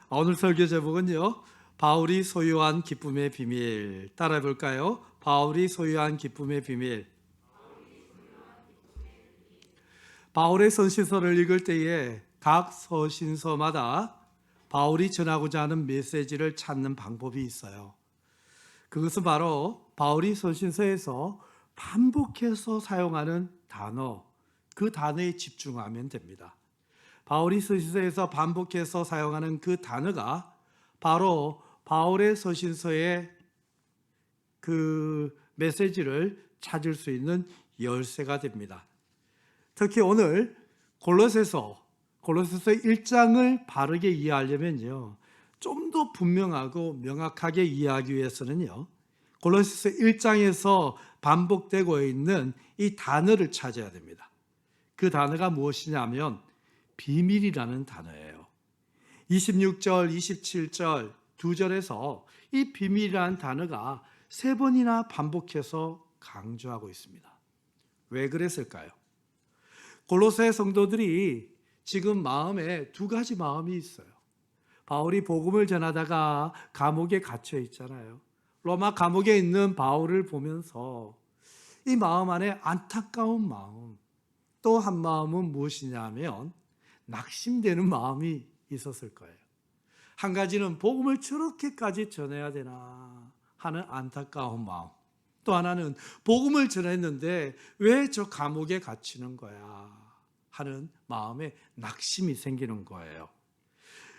오늘 설교 제목은요, 바울이 소유한 기쁨의 비밀. 따라해 볼까요? 바울이 소유한 기쁨의 비밀. 바울의 선신서를 읽을 때에 각 서신서마다 바울이 전하고자 하는 메시지를 찾는 방법이 있어요. 그것은 바로 바울이 서신서에서 반복해서 사용하는 단어, 그 단어에 집중하면 됩니다. 바울이 서신서에서 반복해서 사용하는 그 단어가 바로 바울의 서신서의 그 메시지를 찾을 수 있는 열쇠가 됩니다. 특히 오늘 골로새서 1장을 바르게 이해하려면요, 좀 더 분명하고 명확하게 이해하기 위해서는요, 골로새서 1장에서 반복되고 있는 이 단어를 찾아야 됩니다. 그 단어가 무엇이냐면 비밀이라는 단어예요. 26절, 27절 두 절에서 이 비밀이라는 단어가 세 번이나 반복해서 강조하고 있습니다. 왜 그랬을까요? 골로새 성도들이 지금 마음에 두 가지 마음이 있어요. 바울이 복음을 전하다가 감옥에 갇혀 있잖아요. 로마 감옥에 있는 바울을 보면서 이 마음 안에 안타까운 마음, 또 한 마음은 무엇이냐면 낙심되는 마음이 있었을 거예요. 한 가지는 복음을 저렇게까지 전해야 되나 하는 안타까운 마음, 또 하나는 복음을 전했는데 왜 저 감옥에 갇히는 거야 하는 마음에 낙심이 생기는 거예요.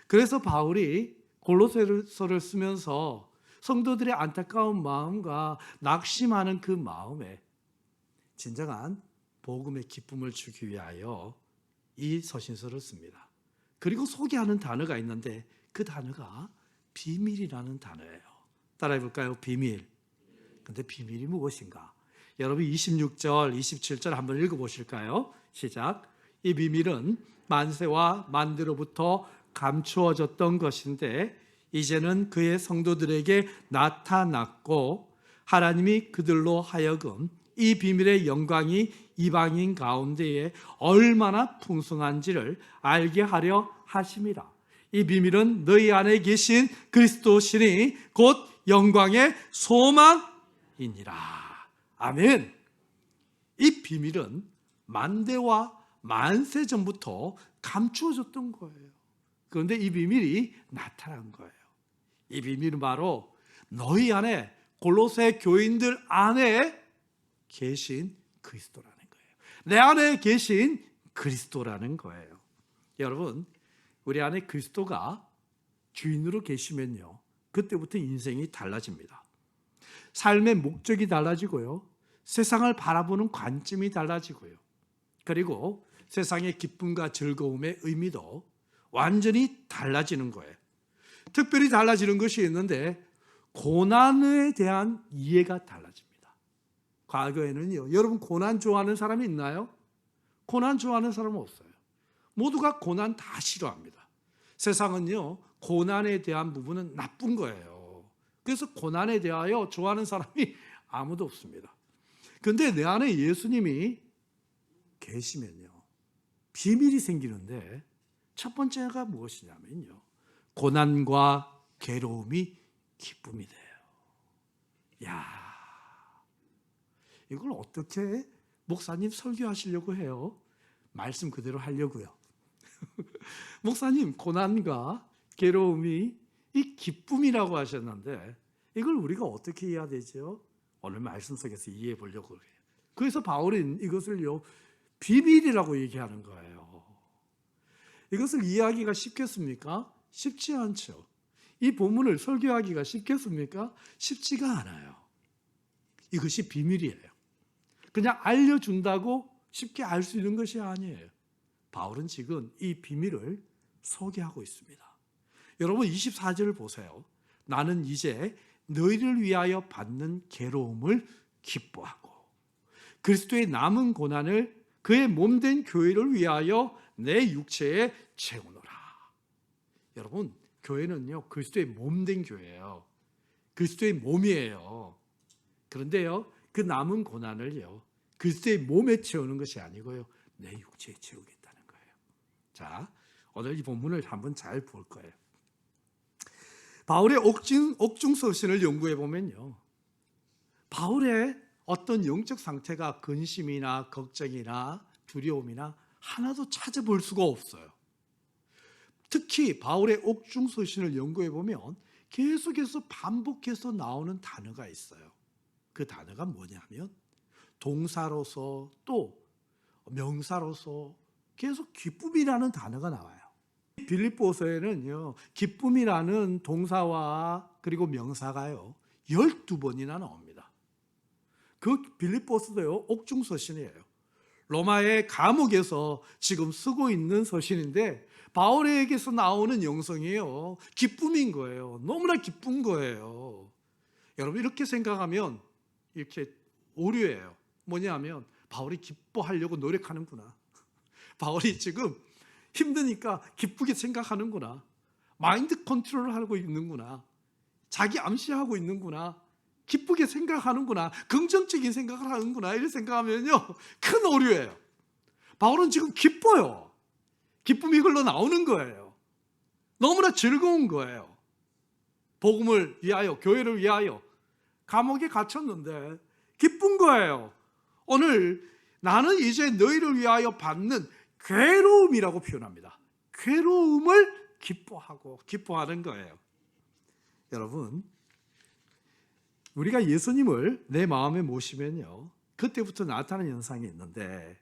그래서 바울이 골로새서를 쓰면서 성도들의 안타까운 마음과 낙심하는 그 마음에 진정한 복음의 기쁨을 주기 위하여 이 서신서를 씁니다. 그리고 소개하는 단어가 있는데 그 단어가 비밀이라는 단어예요. 따라해 볼까요? 비밀. 근데 비밀이 무엇인가? 여러분 26절, 27절 한번 읽어보실까요? 시작. 이 비밀은 만세와 만대로부터 감추어졌던 것인데 이제는 그의 성도들에게 나타났고 하나님이 그들로 하여금 이 비밀의 영광이 이방인 가운데에 얼마나 풍성한지를 알게 하려 하심이라. 이 비밀은 너희 안에 계신 그리스도시니 곧 영광의 소망이니라. 아멘. 이 비밀은 만대와 만세 전부터 감추어졌던 거예요. 그런데 이 비밀이 나타난 거예요. 이 비밀은 바로 너희 안에, 골로새 교인들 안에 계신 그리스도라는 거예요. 내 안에 계신 그리스도라는 거예요. 여러분, 우리 안에 그리스도가 주인으로 계시면요, 그때부터 인생이 달라집니다. 삶의 목적이 달라지고요, 세상을 바라보는 관점이 달라지고요, 그리고 세상의 기쁨과 즐거움의 의미도 완전히 달라지는 거예요. 특별히 달라지는 것이 있는데 고난에 대한 이해가 달라집니다. 과거에는요, 여러분 고난 좋아하는 사람이 있나요? 고난 좋아하는 사람은 없어요. 모두가 고난 다 싫어합니다. 세상은요, 고난에 대한 부분은 나쁜 거예요. 그래서 고난에 대하여 좋아하는 사람이 아무도 없습니다. 그런데 내 안에 예수님이 계시면요, 비밀이 생기는데 첫 번째가 무엇이냐면요, 고난과 괴로움이 기쁨이 돼요. 야, 이걸 어떻게 목사님 설교하시려고 해요? 말씀 그대로 하려고요. 목사님, 고난과 괴로움이 이 기쁨이라고 하셨는데 이걸 우리가 어떻게 이해해야 되죠? 오늘 말씀 속에서 이해해 보려고 해요. 그래서 바울은 이것을요, 비밀이라고 얘기하는 거예요. 이것을 이해하기가 쉽겠습니까? 쉽지 않죠. 이 본문을 설교하기가 쉽겠습니까? 쉽지가 않아요. 이것이 비밀이에요. 그냥 알려준다고 쉽게 알 수 있는 것이 아니에요. 바울은 지금 이 비밀을 소개하고 있습니다. 여러분 24절을 보세요. 나는 이제 너희를 위하여 받는 괴로움을 기뻐하고 그리스도의 남은 고난을 그의 몸된 교회를 위하여 내 육체에 채우노라. 여러분, 교회는요, 그리스도의 몸된 교회예요. 그리스도의 몸이에요. 그런데요, 그 남은 고난을요, 그리스도의 몸에 채우는 것이 아니고요, 내 육체에 채우겠다는 거예요. 자, 오늘 이 본문을 한번 잘 볼 거예요. 바울의 옥중 서신을 연구해 보면요, 바울의 어떤 영적 상태가 근심이나 걱정이나 두려움이나 하나도 찾아볼 수가 없어요. 특히 바울의 옥중 서신을 연구해 보면 계속해서 반복해서 나오는 단어가 있어요. 그 단어가 뭐냐면 동사로서 또 명사로서 계속 기쁨이라는 단어가 나와요. 빌립보서에는요, 기쁨이라는 동사와 그리고 명사가요 12번이나 나옵니다. 그 빌립보서도요 옥중 서신이에요. 로마의 감옥에서 지금 쓰고 있는 서신인데 바울에게서 나오는 영성이에요. 기쁨인 거예요. 너무나 기쁜 거예요. 여러분, 이렇게 생각하면 이렇게 오류예요. 뭐냐면 바울이 기뻐하려고 노력하는구나. 바울이 지금 힘드니까 기쁘게 생각하는구나. 마인드 컨트롤을 하고 있는구나. 자기 암시하고 있는구나. 기쁘게 생각하는구나. 긍정적인 생각을 하는구나. 이렇게 생각하면요 큰 오류예요. 바울은 지금 기뻐요. 기쁨이 흘러나오는 거예요. 너무나 즐거운 거예요. 복음을 위하여, 교회를 위하여 감옥에 갇혔는데 기쁜 거예요. 오늘 나는 이제 너희를 위하여 받는 괴로움이라고 표현합니다. 괴로움을 기뻐하는 거예요. 여러분, 우리가 예수님을 내 마음에 모시면요 그때부터 나타나는 현상이 있는데,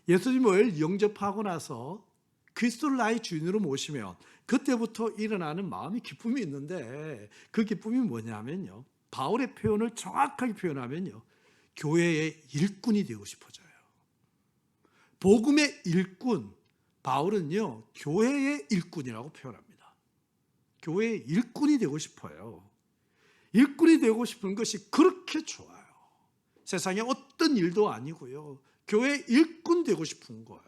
예수님을 영접하고 나서 그리스도를 나의 주인으로 모시면 그때부터 일어나는 마음의 기쁨이 있는데, 그 기쁨이 뭐냐면요, 바울의 표현을 정확하게 표현하면요 교회의 일꾼이 되고 싶어져요. 복음의 일꾼, 바울은요 교회의 일꾼이라고 표현합니다. 교회의 일꾼이 되고 싶어요. 일꾼이 되고 싶은 것이 그렇게 좋아요. 세상에 어떤 일도 아니고요, 교회의 일꾼 되고 싶은 거예요.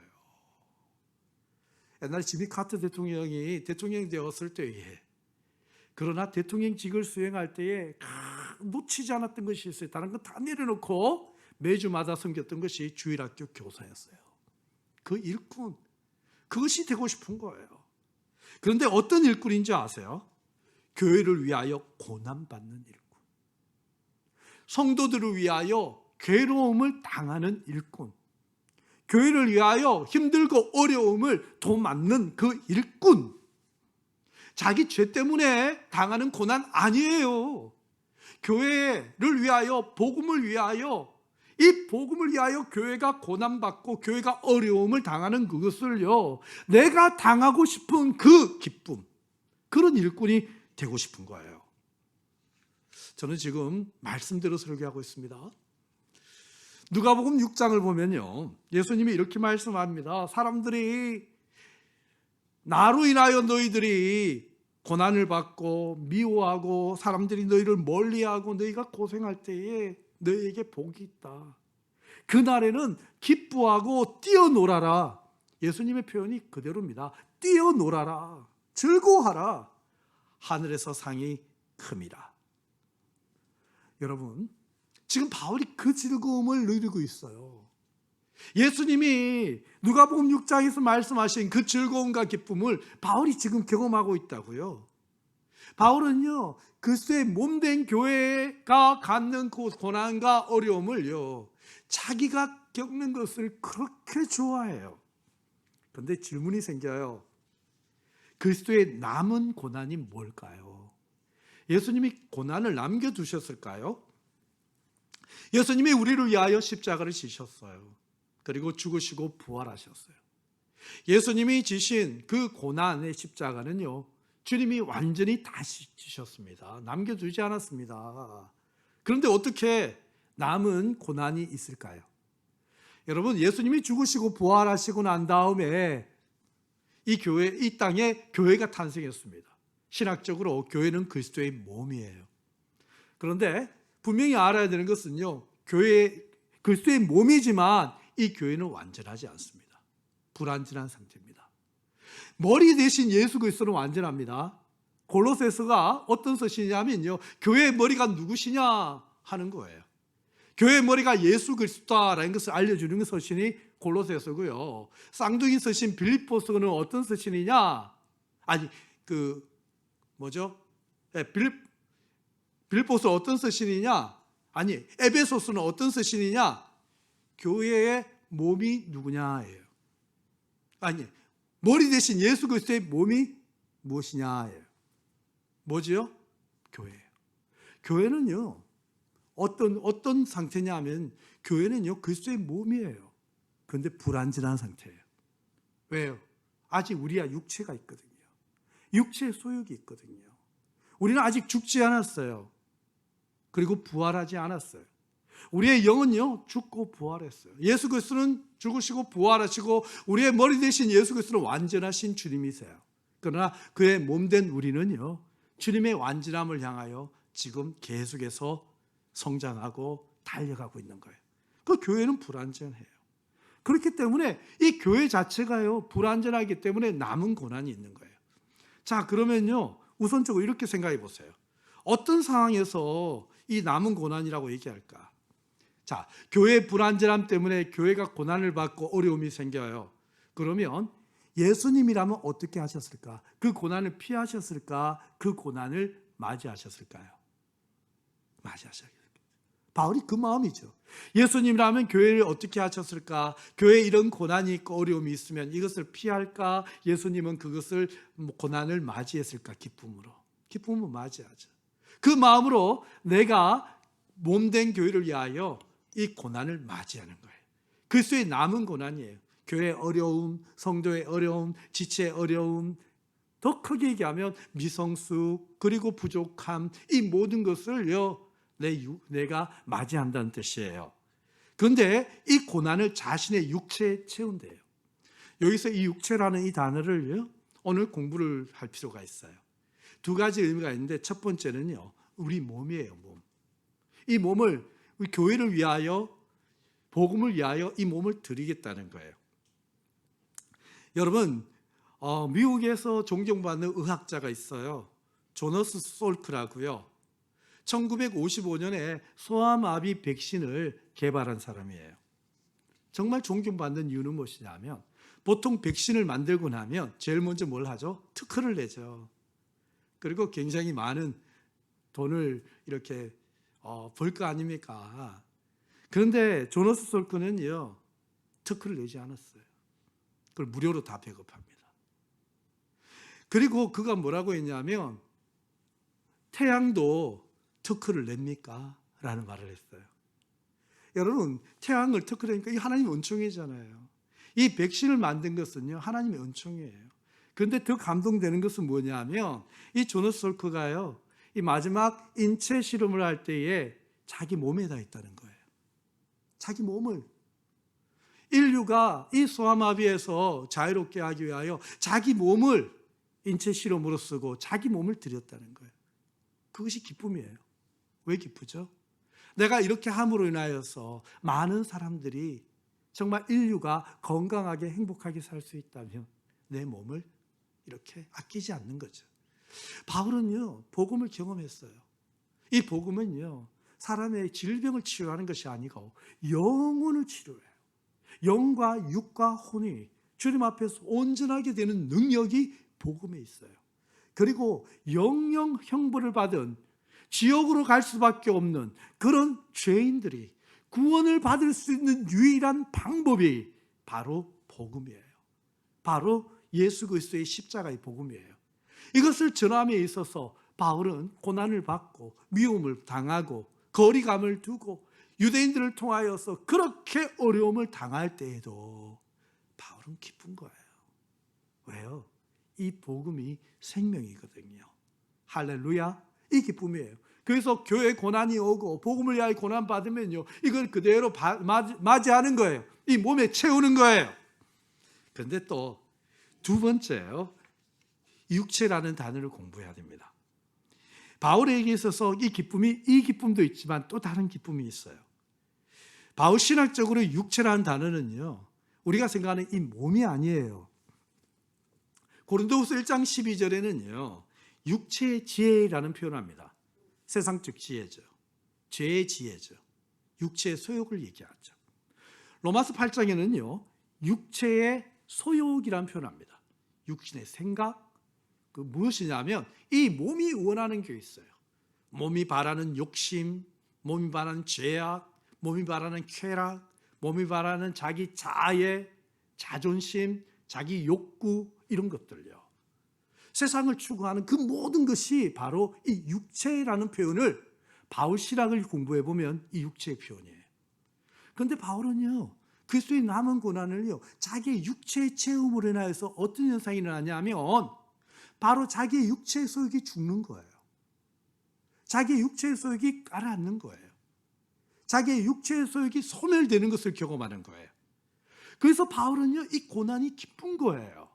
옛날에 지미 카터 대통령이 대통령이 되었을 때에, 그러나 대통령직을 수행할 때에 놓치지 않았던 것이 있어요. 다른 건 다 내려놓고 매주마다 섬겼던 것이 주일학교 교사였어요. 그 일꾼, 그것이 되고 싶은 거예요. 그런데 어떤 일꾼인지 아세요? 교회를 위하여 고난받는 일꾼, 성도들을 위하여 괴로움을 당하는 일꾼, 교회를 위하여 힘들고 어려움을 도맡는 그 일꾼. 자기 죄 때문에 당하는 고난 아니에요. 교회를 위하여, 복음을 위하여, 이 복음을 위하여 교회가 고난받고 교회가 어려움을 당하는 그것을요 내가 당하고 싶은 그 기쁨, 그런 일꾼이 되고 싶은 거예요. 저는 지금 말씀대로 설교하고 있습니다. 누가복음 6장을 보면요 예수님이 이렇게 말씀합니다. 사람들이 나로 인하여 너희들이 고난을 받고 미워하고 사람들이 너희를 멀리하고 너희가 고생할 때에 너희에게 복이 있다. 그날에는 기뻐하고 뛰어놀아라. 예수님의 표현이 그대로입니다. 뛰어놀아라, 즐거워하라. 하늘에서 상이 큼이라. 여러분, 지금 바울이 그 즐거움을 누리고 있어요. 예수님이 누가복음 6장에서 말씀하신 그 즐거움과 기쁨을 바울이 지금 경험하고 있다고요. 바울은요 그리스도의 몸된 교회가 갖는 그 고난과 어려움을요 자기가 겪는 것을 그렇게 좋아해요. 그런데 질문이 생겨요. 그리스도의 남은 고난이 뭘까요? 예수님이 고난을 남겨두셨을까요? 예수님이 우리를 위하여 십자가를 지셨어요. 그리고 죽으시고 부활하셨어요. 예수님이 지신 그 고난의 십자가는요 주님이 완전히 다시 지셨습니다. 남겨두지 않았습니다. 그런데 어떻게 남은 고난이 있을까요? 여러분, 예수님이 죽으시고 부활하시고 난 다음에 이 땅에 교회가 탄생했습니다. 신학적으로 교회는 그리스도의 몸이에요. 그런데 분명히 알아야 되는 것은요 그리스도의 몸이지만 이 교회는 완전하지 않습니다. 불완전한 상태입니다. 머리 대신 예수 그리스도는 완전합니다. 골로새서가 어떤 서신이냐면요 교회의 머리가 누구시냐 하는 거예요. 교회의 머리가 예수 그리스도다라는 것을 알려주는 서신이 골로새서고요. 쌍둥이 서신 빌립보서는 어떤 서신이냐? 빌보스 어떤 서신이냐? 아니, 에베소스는 어떤 서신이냐? 교회의 몸이 누구냐예요. 아니, 머리 대신 예수 그리스도의 몸이 무엇이냐예요. 뭐지요? 교회예요. 교회는요, 어떤 상태냐 하면, 교회는요, 그리스도의 몸이에요. 그런데 불완전한 상태예요. 왜요? 아직 우리야 육체가 있거든요. 육체의 소욕이 있거든요. 우리는 아직 죽지 않았어요. 그리고 부활하지 않았어요. 우리의 영은요, 죽고 부활했어요. 예수 그리스도는 죽으시고 부활하시고 우리의 머리 대신 예수 그리스도는 완전하신 주님이세요. 그러나 그의 몸된 우리는요, 주님의 완전함을 향하여 지금 계속해서 성장하고 달려가고 있는 거예요. 그 교회는 불완전해요. 그렇기 때문에 이 교회 자체가요, 불완전하기 때문에 남은 고난이 있는 거예요. 자, 그러면요, 우선적으로 이렇게 생각해 보세요. 어떤 상황에서 이 남은 고난이라고 얘기할까? 자, 교회의 불완전함 때문에 교회가 고난을 받고 어려움이 생겨요. 그러면 예수님이라면 어떻게 하셨을까? 그 고난을 피하셨을까? 그 고난을 맞이하셨을까요? 맞이하셨을까요? 바울이 그 마음이죠. 예수님이라면 교회를 어떻게 하셨을까? 교회에 이런 고난이 있고 어려움이 있으면 이것을 피할까? 예수님은 그것을 고난을 맞이했을까? 기쁨으로 맞이하죠. 그 마음으로 내가 몸된 교회를 위하여 이 고난을 맞이하는 거예요. 그리스도의 남은 고난이에요. 교회의 어려움, 성도의 어려움, 지체의 어려움, 더 크게 얘기하면 미성숙, 그리고 부족함, 이 모든 것을요, 내가 맞이한다는 뜻이에요. 그런데 이 고난을 자신의 육체에 채운대요. 여기서 이 육체라는 이 단어를 오늘 공부를 할 필요가 있어요. 두 가지 의미가 있는데, 첫 번째는요, 우리 몸이에요, 몸. 이 몸을 우리 교회를 위하여, 복음을 위하여 이 몸을 드리겠다는 거예요. 여러분, 미국에서 존경받는 의학자가 있어요. 조너스 솔크라고요. 1955년에 소아마비 백신을 개발한 사람이에요. 정말 존경받는 이유는 무엇이냐면, 보통 백신을 만들고 나면 제일 먼저 뭘 하죠? 특허를 내죠. 그리고 굉장히 많은 돈을 이렇게 벌 거 아닙니까? 그런데 조너스 솔크는요, 특허를 내지 않았어요. 그걸 무료로 다 배급합니다. 그리고 그가 뭐라고 했냐면, 태양도 특허를 냅니까? 라는 말을 했어요. 여러분, 태양을 특허를 내니까 이 하나님의 은총이잖아요. 이 백신을 만든 것은요, 하나님의 은총이에요. 그런데 더 감동되는 것은 뭐냐면, 이 조너스 솔크가요, 이 마지막 인체 실험을 할 때에 자기 몸에다 있다는 거예요. 자기 몸을. 인류가 이 소아마비에서 자유롭게 하기 위하여 자기 몸을 인체 실험으로 쓰고 자기 몸을 드렸다는 거예요. 그것이 기쁨이에요. 왜 기쁘죠? 내가 이렇게 함으로 인하여서 많은 사람들이 정말 인류가 건강하게 행복하게 살 수 있다면 내 몸을 이렇게 아끼지 않는 거죠. 바울은요, 복음을 경험했어요. 이 복음은요, 사람의 질병을 치료하는 것이 아니고 영혼을 치료해요. 영과 육과 혼이 주님 앞에서 온전하게 되는 능력이 복음에 있어요. 그리고 영영 형벌을 받은 지옥으로 갈 수밖에 없는 그런 죄인들이 구원을 받을 수 있는 유일한 방법이 바로 복음이에요. 바로 예수 그리스도의 십자가의 복음이에요. 이것을 전함에 있어서 바울은 고난을 받고 미움을 당하고 거리감을 두고 유대인들을 통하여서 그렇게 어려움을 당할 때에도 바울은 기쁜 거예요. 왜요? 이 복음이 생명이거든요. 할렐루야. 이 기쁨이에요. 그래서 교회 고난이 오고 복음을 위하여 고난 받으면요, 이걸 그대로 맞이하는 거예요. 이 몸에 채우는 거예요. 그런데 또 두 번째요, 육체라는 단어를 공부해야 됩니다. 바울에게 있어서 이 기쁨도 있지만 또 다른 기쁨이 있어요. 바울 신학적으로 육체라는 단어는요, 우리가 생각하는 이 몸이 아니에요. 고린도후서 1장 12절에는요, 육체의 지혜라는 표현을 합니다. 세상적 지혜죠. 죄의 지혜죠. 육체의 소욕을 얘기하죠. 로마서 8장에는요, 육체의 소욕이라는 표현을 합니다. 육신의 생각, 그 무엇이냐면 이 몸이 원하는 게 있어요. 몸이 바라는 욕심, 몸이 바라는 죄악, 몸이 바라는 쾌락, 몸이 바라는 자기 자애, 자존심, 자기 욕구 이런 것들요. 세상을 추구하는 그 모든 것이 바로 이 육체라는 표현을 바울 신학을 공부해 보면 이 육체의 표현이에요. 그런데 바울은요, 그리스도의 남은 고난을요, 자기의 육체의 체험으로 인하여서 어떤 현상이 일어나냐면 바로 자기의 육체의 소욕이 죽는 거예요. 자기의 육체의 소욕이 가라앉는 거예요. 자기의 육체의 소욕이 소멸되는 것을 경험하는 거예요. 그래서 바울은요, 이 고난이 기쁜 거예요.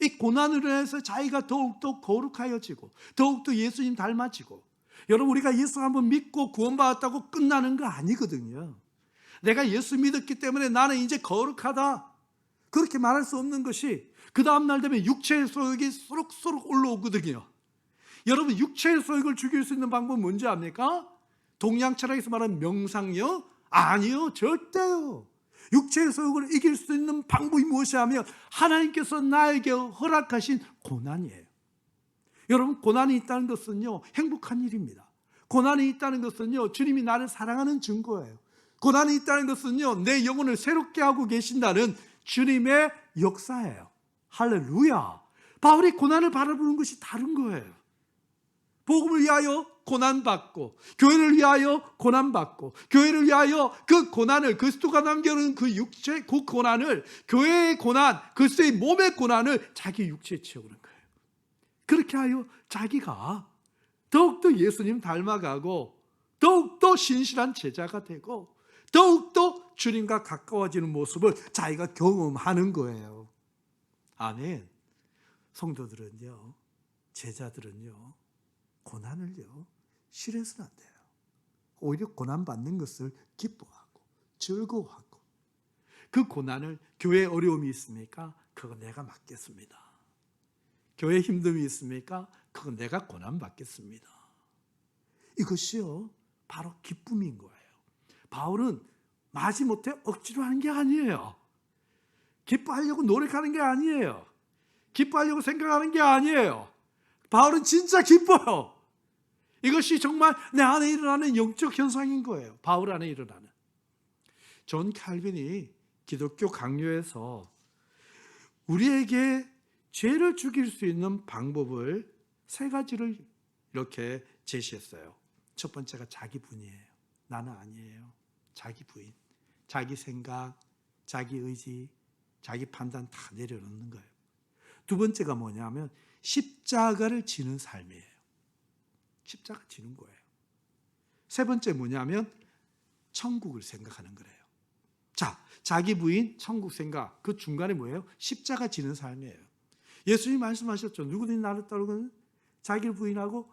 이 고난으로 해서 자기가 더욱더 거룩하여지고 더욱더 예수님 닮아지고, 여러분 우리가 예수 한번 믿고 구원받았다고 끝나는 거 아니거든요. 내가 예수 믿었기 때문에 나는 이제 거룩하다 그렇게 말할 수 없는 것이 그 다음날 되면 육체의 소욕이 소록소록 올라오거든요. 여러분 육체의 소욕을 죽일 수 있는 방법은 뭔지 압니까? 동양 철학에서 말하는 명상요? 아니요, 절대요. 육체의 소욕을 이길 수 있는 방법이 무엇이냐면 하나님께서 나에게 허락하신 고난이에요. 여러분 고난이 있다는 것은요, 행복한 일입니다. 고난이 있다는 것은요, 주님이 나를 사랑하는 증거예요. 고난이 있다는 것은요, 내 영혼을 새롭게 하고 계신다는 주님의 역사예요. 할렐루야. 바울이 고난을 바라보는 것이 다른 거예요. 복음을 위하여 고난받고, 교회를 위하여 고난받고, 교회를 위하여 그 고난을, 그리스도가 남겨놓은 그 육체, 그 고난을, 교회의 고난, 그리스도의 몸의 고난을 자기 육체에 채우는 거예요. 그렇게 하여 자기가 더욱더 예수님 닮아가고 더욱더 신실한 제자가 되고 더욱더 주님과 가까워지는 모습을 자기가 경험하는 거예요. 아멘. 성도들은요, 제자들은요, 고난을요 싫어해서는 안 돼요. 오히려 고난받는 것을 기뻐하고 즐거워하고, 그 고난을, 교회에 어려움이 있습니까? 그거 내가 맡겠습니다. 교회에 힘듦이 있습니까? 그거 내가 고난받겠습니다. 이것이요 바로 기쁨인 거예요. 바울은 마지못해 억지로 하는 게 아니에요. 기뻐하려고 노력하는 게 아니에요. 기뻐하려고 생각하는 게 아니에요. 바울은 진짜 기뻐요. 이것이 정말 내 안에 일어나는 영적 현상인 거예요. 바울 안에 일어나는. 존 칼빈이 기독교 강요에서 우리에게 죄를 죽일 수 있는 방법을 세 가지를 이렇게 제시했어요. 첫 번째가 자기 부인이에요. 나는 아니에요. 자기 부인, 자기 생각, 자기 의지, 자기 판단 다 내려놓는 거예요. 두 번째가 뭐냐면 십자가를 지는 삶이에요. 십자가 지는 거예요. 세 번째 뭐냐면 천국을 생각하는 거래요. 자, 자기 부인, 천국 생각, 그 중간에 뭐예요? 십자가 지는 삶이에요. 예수님 말씀하셨죠. 누구든지 나를 따르거든 자기를 부인하고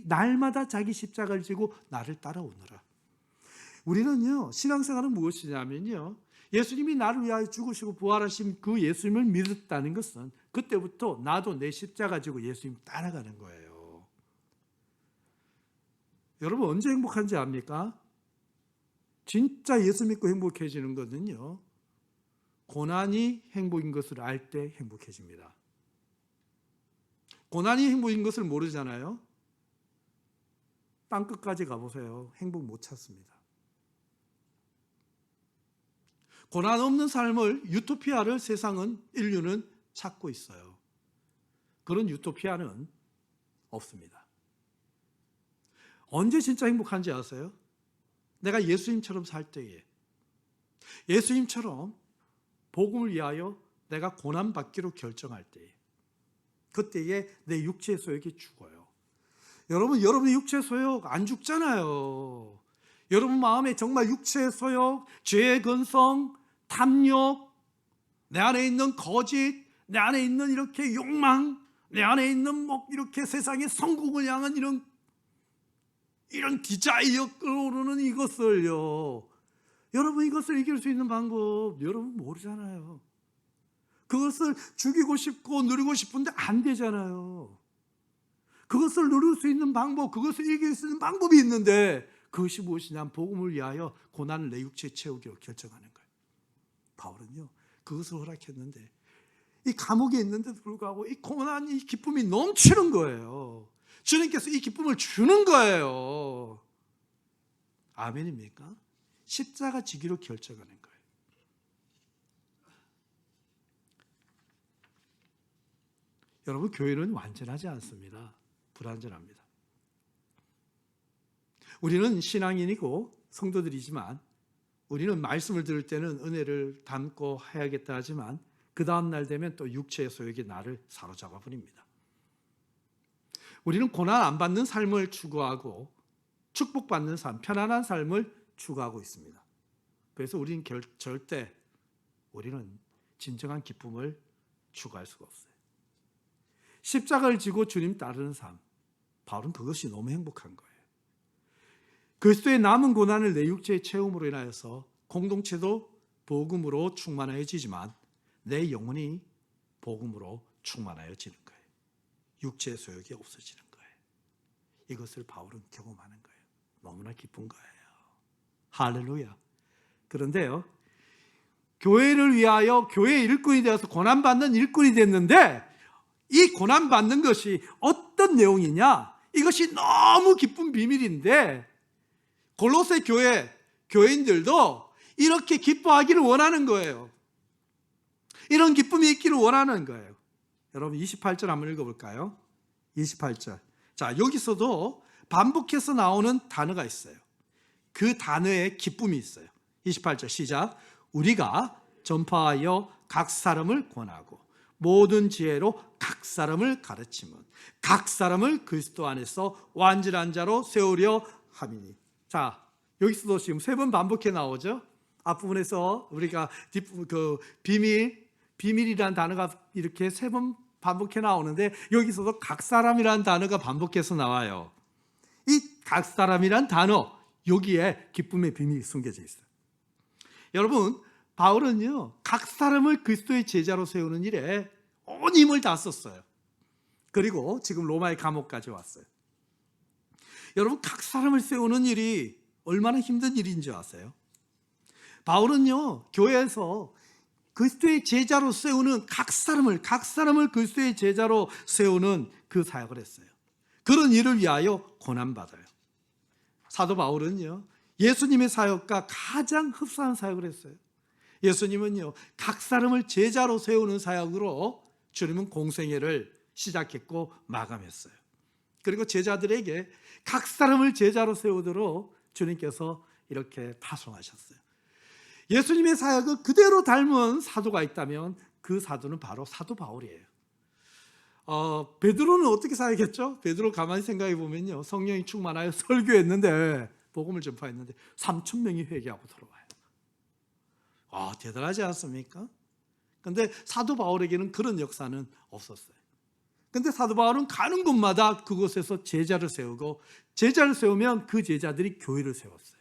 날마다 자기 십자가를 지고 나를 따라오너라. 우리는요, 신앙생활은 무엇이냐면요, 예수님이 나를 위하여 죽으시고 부활하신 그 예수님을 믿었다는 것은 그때부터 나도 내 십자가 지고 예수님 따라가는 거예요. 여러분 언제 행복한지 압니까? 진짜 예수 믿고 행복해지는 것은요, 고난이 행복인 것을 알 때 행복해집니다. 고난이 행복인 것을 모르잖아요. 땅끝까지 가보세요. 행복 못 찾습니다. 고난 없는 삶을, 유토피아를 세상은, 인류는 찾고 있어요. 그런 유토피아는 없습니다. 언제 진짜 행복한지 아세요? 내가 예수님처럼 살 때에, 예수님처럼 복음을 위하여 내가 고난받기로 결정할 때에, 그때에 내 육체의 소욕이 죽어요. 여러분의 육체의 소욕 안 죽잖아요. 여러분 마음에 정말 육체의 소욕, 죄의 근성, 탐욕, 내 안에 있는 거짓, 내 안에 있는 이렇게 욕망, 내 안에 있는 이렇게 세상의 성공을 향한 이런 디자이어 끌어오르는 이것을요, 여러분 이것을 이길 수 있는 방법 여러분 모르잖아요. 그것을 죽이고 싶고 누리고 싶은데 안 되잖아요. 그것을 누릴 수 있는 방법, 그것을 이길 수 있는 방법이 있는데 그것이 무엇이냐면 복음을 위하여 고난을 내 육체에 채우기로 결정하는 거예요. 바울은요 그것을 허락했는데 이 감옥에 있는데도 불구하고 이 고난, 이 기쁨이 넘치는 거예요. 주님께서 이 기쁨을 주는 거예요. 아멘입니까? 십자가 지기로 결정하는 거예요. 여러분, 교회는 완전하지 않습니다. 불완전합니다. 우리는 신앙인이고 성도들이지만 우리는 말씀을 들을 때는 은혜를 담고 해야겠다 하지만 그 다음 날 되면 또 육체의 소욕이 나를 사로잡아 버립니다. 우리는 고난 안 받는 삶을 추구하고 축복받는 삶, 편안한 삶을 추구하고 있습니다. 그래서 우리는 절대 우리는 진정한 기쁨을 추구할 수가 없어요. 십자가를 지고 주님 따르는 삶, 바울은 그것이 너무 행복한 거예요. 그리스도의 남은 고난을 내 육체의 체험으로 인하여서 공동체도 복음으로 충만해지지만 내 영혼이 복음으로 충만해지는 거예요. 육체의 소욕이 없어지는 거예요. 이것을 바울은 경험하는 거예요. 너무나 기쁜 거예요. 할렐루야. 그런데요, 교회를 위하여 교회의 일꾼이 되어서 고난받는 일꾼이 됐는데 이 고난받는 것이 어떤 내용이냐? 이것이 너무 기쁜 비밀인데 골로새 교회인들도 이렇게 기뻐하기를 원하는 거예요. 이런 기쁨이 있기를 원하는 거예요. 여러분 28절 한번 읽어볼까요? 28절. 자, 여기서도 반복해서 나오는 단어가 있어요. 그 단어에 기쁨이 있어요. 28절 시작. 우리가 전파하여 각 사람을 권하고 모든 지혜로 각 사람을 가르치면 각 사람을 그리스도 안에서 완전한 자로 세우려 함이니. 자, 여기서도 지금 3번 반복해 나오죠. 앞부분에서 우리가 그 비밀이라는 단어가 이렇게 3번 반복해 나오는데 여기서도 각 사람이라는 단어가 반복해서 나와요. 이 각 사람이란 단어, 여기에 기쁨의 비밀이 숨겨져 있어요. 여러분, 바울은요, 각 사람을 그리스도의 제자로 세우는 일에 온 힘을 다 썼어요. 그리고 지금 로마의 감옥까지 왔어요. 여러분, 각 사람을 세우는 일이 얼마나 힘든 일인지 아세요? 바울은요, 교회에서 그리스도의 제자로 세우는 각 사람을 그리스도의 제자로 세우는 그 사역을 했어요. 그런 일을 위하여 고난받아요. 사도 바울은요, 예수님의 사역과 가장 흡사한 사역을 했어요. 예수님은요, 각 사람을 제자로 세우는 사역으로 주님은 공생애를 시작했고 마감했어요. 그리고 제자들에게 각 사람을 제자로 세우도록 주님께서 이렇게 파송하셨어요. 예수님의 사역을 그대로 닮은 사도가 있다면 그 사도는 바로 사도 바울이에요. 베드로는 어떻게 사역했죠? 베드로 가만히 생각해 보면요, 성령이 충만하여 설교했는데 복음을 전파했는데 3,000명이 회개하고 돌아와요. 대단하지 않습니까? 근데 사도 바울에게는 그런 역사는 없었어요. 근데 사도 바울은 가는 곳마다 그곳에서 제자를 세우고 제자를 세우면 그 제자들이 교회를 세웠어요.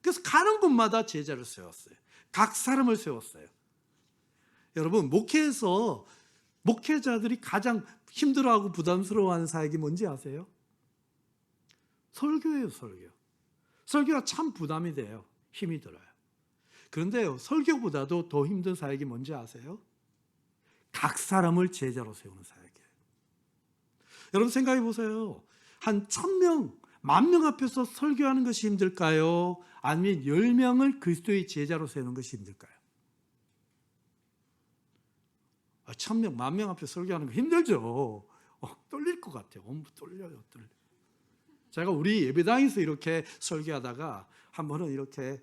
그래서 가는 곳마다 제자를 세웠어요. 각 사람을 세웠어요. 여러분, 목회에서 목회자들이 가장 힘들어하고 부담스러워하는 사역이 뭔지 아세요? 설교예요, 설교. 설교가 참 부담이 돼요. 힘이 들어요. 그런데요, 설교보다도 더 힘든 사역이 뭔지 아세요? 각 사람을 제자로 세우는 사역이에요. 여러분 생각해 보세요. 한 1,000명, 10,000명 앞에서 설교하는 것이 힘들까요? 아니면 10명을 그리스도의 제자로 세우는 것이 힘들까요? 1,000명, 10,000명 앞에 설교하는 거 힘들죠. 떨릴 것 같아요. 떨려요. 제가 우리 예배당에서 이렇게 설교하다가 한 번은 이렇게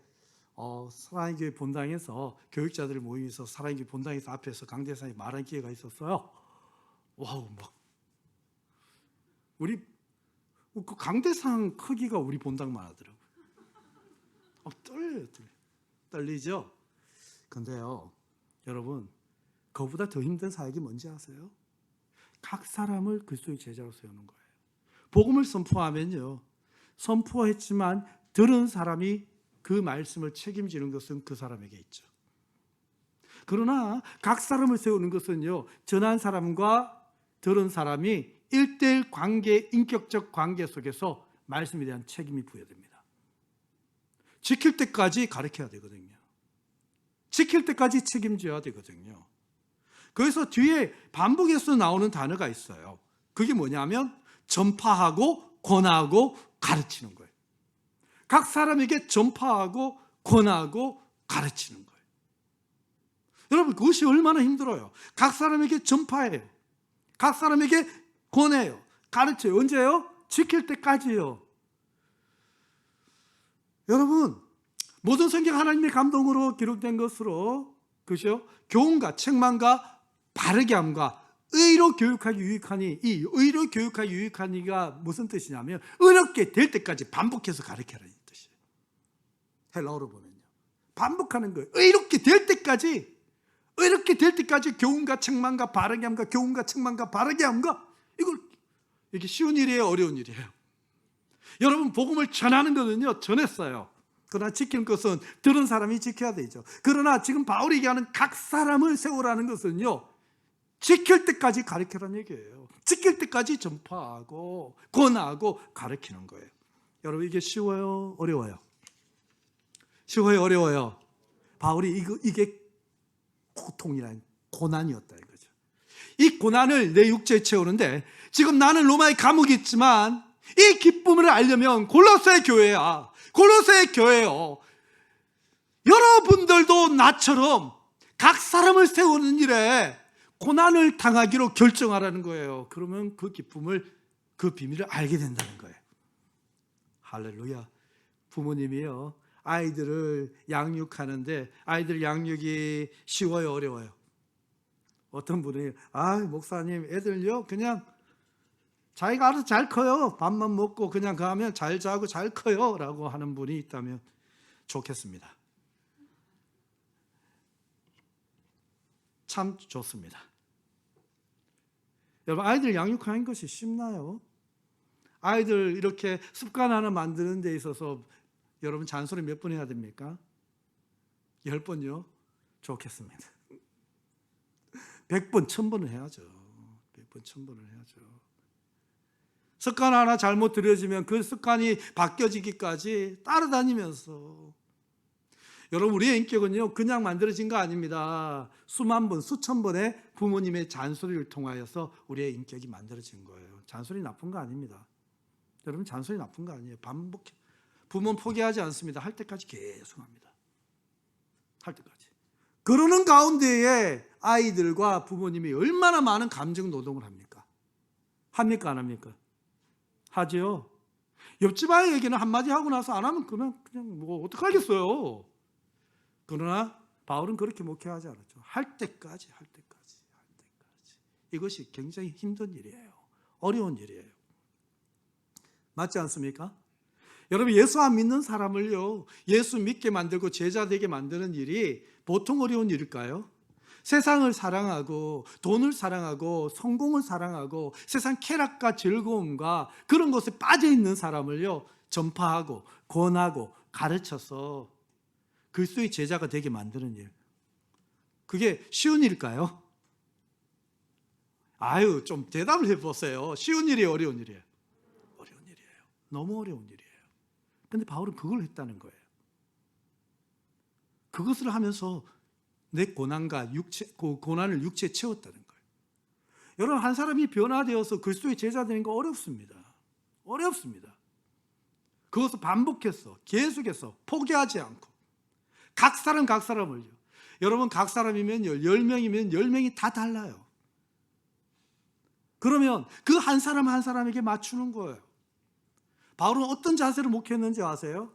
사랑의 교회 본당에서 교육자들 모임에서 사랑의 교회 본당에서 앞에서 강대상이 말할 기회가 있었어요. 와우, 우리 그 강대상 크기가 우리 본당만 하더라고요. 떨리죠? 근데요, 여러분, 그거보다 더 힘든 사역이 뭔지 아세요? 각 사람을 그리스도의 제자로 세우는 거예요. 복음을 선포하면요, 선포했지만 들은 사람이 그 말씀을 책임지는 것은 그 사람에게 있죠. 그러나 각 사람을 세우는 것은요, 전한 사람과 들은 사람이 1:1 관계, 인격적 관계 속에서 말씀에 대한 책임이 부여됩니다. 지킬 때까지 가르쳐야 되거든요. 지킬 때까지 책임져야 되거든요. 거기서 뒤에 반복해서 나오는 단어가 있어요. 그게 뭐냐면 전파하고 권하고 가르치는 거예요. 각 사람에게 전파하고 권하고 가르치는 거예요. 여러분, 그것이 얼마나 힘들어요. 각 사람에게 전파해요. 각 사람에게 권해요. 가르쳐요. 언제요? 지킬 때까지요. 여러분, 모든 성경 하나님의 감동으로 기록된 것으로, 그죠? 교훈과 책망과 바르게 함과 의로 교육하기 유익하니, 이 의로 교육하기 유익하니가 무슨 뜻이냐면 어렵게 될 때까지 반복해서 가르쳐라는 뜻이에요. 헬라어로 보면요, 반복하는 거예요. 의롭게 될 때까지, 의롭게 될 때까지 교훈과 책망과 바르게 함과 교훈과 책망과 바르게 함과, 이게 쉬운 일이에요, 어려운 일이에요? 여러분, 복음을 전하는 것은요, 전했어요. 그러나 지키는 것은 들은 사람이 지켜야 되죠. 그러나 지금 바울이 얘기하는 각 사람을 세우라는 것은요, 지킬 때까지 가르치라는 얘기예요. 지킬 때까지 전파하고 권하고 가르치는 거예요. 여러분, 이게 쉬워요, 어려워요? 쉬워요, 어려워요? 바울이 이게 고통이란 고난이었다 이거죠. 이 고난을 내 육체에 채우는데, 지금 나는 로마의 감옥이 있지만 이 기쁨을 알려면 골로새 교회야, 골로새 교회요, 여러분들도 나처럼 각 사람을 세우는 일에 고난을 당하기로 결정하라는 거예요. 그러면 그 기쁨을, 그 비밀을 알게 된다는 거예요. 할렐루야. 부모님이요, 아이들을 양육하는데 아이들 양육이 쉬워요, 어려워요? 어떤 분이 목사님, 애들요 그냥 자기가 알아서 잘 커요, 밥만 먹고 그냥 가면 잘 자고 잘 커요 라고 하는 분이 있다면 좋겠습니다. 참 좋습니다. 여러분, 아이들 양육하는 것이 쉽나요? 아이들 이렇게 습관 하나 만드는 데 있어서 여러분 잔소리 몇 번 해야 됩니까? 10번요? 좋겠습니다. 100번, 1000번은 해야죠. 100번, 1000번을 해야죠. 습관 하나 잘못 들여지면 그 습관이 바뀌어지기까지 따라다니면서, 여러분, 우리의 인격은요 그냥 만들어진 거 아닙니다. 수만 번, 수천 번의 부모님의 잔소리를 통하여서 우리의 인격이 만들어진 거예요. 잔소리 나쁜 거 아닙니다. 여러분, 잔소리 나쁜 거 아니에요. 반복해. 부모는 포기하지 않습니다. 할 때까지 계속 합니다. 할 때까지. 그러는 가운데에 아이들과 부모님이 얼마나 많은 감정 노동을 합니까? 합니까, 안 합니까? 하지요. 옆집 아이에게는 한마디 하고 나서 안 하면 그냥 뭐 어떡하겠어요. 그러나 바울은 그렇게 목회하지 않았죠. 할 때까지. 이것이 굉장히 힘든 일이에요. 어려운 일이에요. 맞지 않습니까? 여러분, 예수 안 믿는 사람을요, 예수 믿게 만들고 제자 되게 만드는 일이 보통 어려운 일일까요? 세상을 사랑하고 돈을 사랑하고 성공을 사랑하고 세상 쾌락과 즐거움과 그런 것에 빠져 있는 사람을요, 전파하고 권하고 가르쳐서 그리스도의 제자가 되게 만드는 일, 그게 쉬운 일일까요? 좀 대답을 해보세요. 쉬운 일이에요, 어려운 일이에요? 어려운 일이에요. 너무 어려운 일이에요. 근데 바울은 그걸 했다는 거예요. 그것을 하면서 내 고난과 고난을 육체에 채웠다는 거예요. 여러분, 한 사람이 변화되어서 그리스도의 제자 되는 거 어렵습니다. 어렵습니다. 그것을 반복해서 계속해서 포기하지 않고 각 사람을요. 여러분, 각 사람이면요, 10명이면 10명이 다 달라요. 그러면 그 한 사람 한 사람에게 맞추는 거예요. 바울은 어떤 자세로 목회했는지 아세요?